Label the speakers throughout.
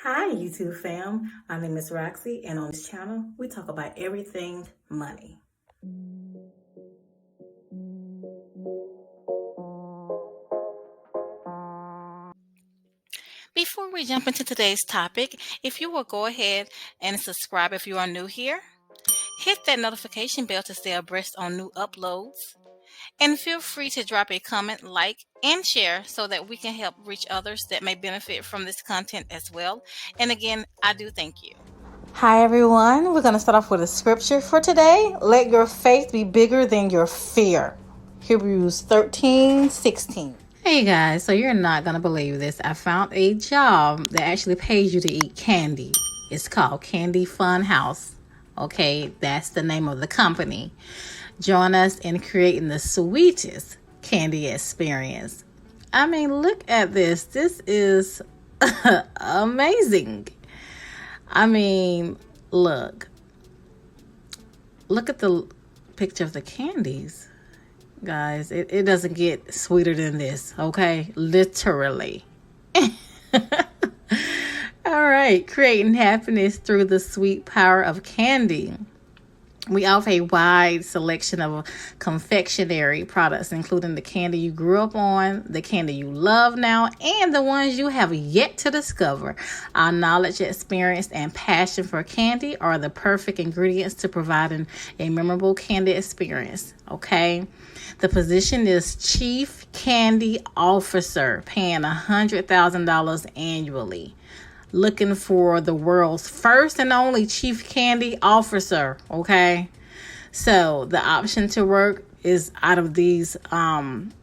Speaker 1: Hi YouTube fam, my name is Roxy and on this channel we talk about everything money.
Speaker 2: Before we jump into today's topic, if you will go ahead and subscribe if you are new here, hit that notification bell to stay abreast on new uploads, and feel free to drop a comment, like, and share so that we can help reach others that may benefit from this content as well. And again, I do thank you.
Speaker 1: Hi everyone, we're going to start off with a scripture for today. Let your faith be bigger than your fear. Hebrews 13:16.
Speaker 3: Hey guys, so you're not going to believe this. I found a job that actually pays you to eat candy. It's called Candy Funhouse. Okay, that's the name of the company. Join us in creating the sweetest candy experience. I mean, look at this. This is amazing. I mean, look at the picture of the candies. Guys, it doesn't get sweeter than this, okay? Literally. All right, creating happiness through the sweet power of candy. We offer a wide selection of confectionery products, including the candy you grew up on, the candy you love now, and the ones you have yet to discover. Our knowledge, experience, and passion for candy are the perfect ingredients to providing a memorable candy experience, okay? The position is Chief Candy Officer, paying $100,000 annually. Looking for the world's first and only Chief Candy Officer, okay? So the option to work is out of these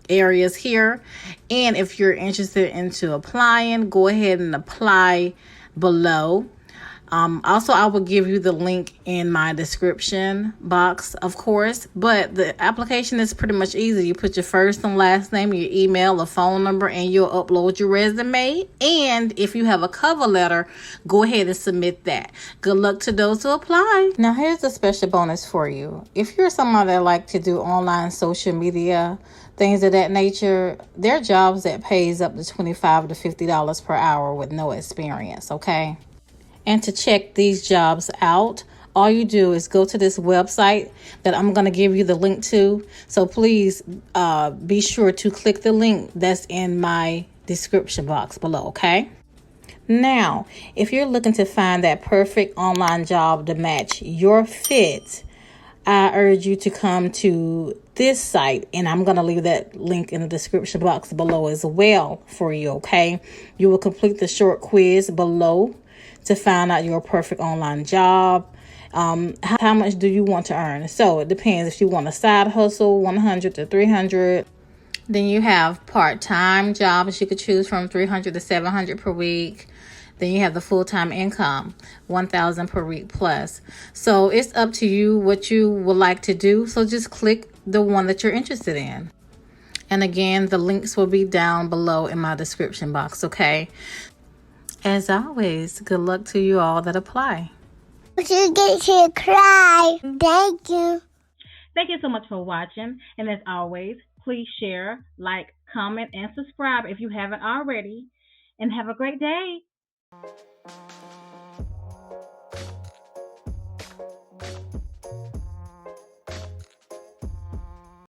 Speaker 3: areas here. And if you're interested into applying, go ahead and apply below. Also, I will give you the link in my description box, of course, but the application is pretty much easy. You put your first and last name, your email, a phone number, and you'll upload your resume. And if you have a cover letter, go ahead and submit that. Good luck to those who apply. Now, here's a special bonus for you. If you're someone that like to do online social media, things of that nature, there are jobs that pays up to $25 to $50 per hour with no experience, okay? And to check these jobs out, all you do is go to this website that I'm going to give you the link to. So please be sure to click the link that's in my description box below, okay? Now, if you're looking to find that perfect online job to match your fit, I urge you to come to this site, and I'm going to leave that link in the description box below as well for you, okay? You will complete the short quiz below to find out your perfect online job. How much do you want to earn? So it depends. If you want a side hustle, 100 to 300. Then you have part-time jobs you could choose from, 300 to 700 per week. Then you have the full-time income, 1,000 per week plus. So it's up to you what you would like to do. So just click the one that you're interested in. And again, the links will be down below in my description box, okay? As always, good luck to you all that apply.
Speaker 4: You get to cry. Thank you.
Speaker 2: Thank you so much for watching. And as always, please share, like, comment, and subscribe if you haven't already. And have a great day.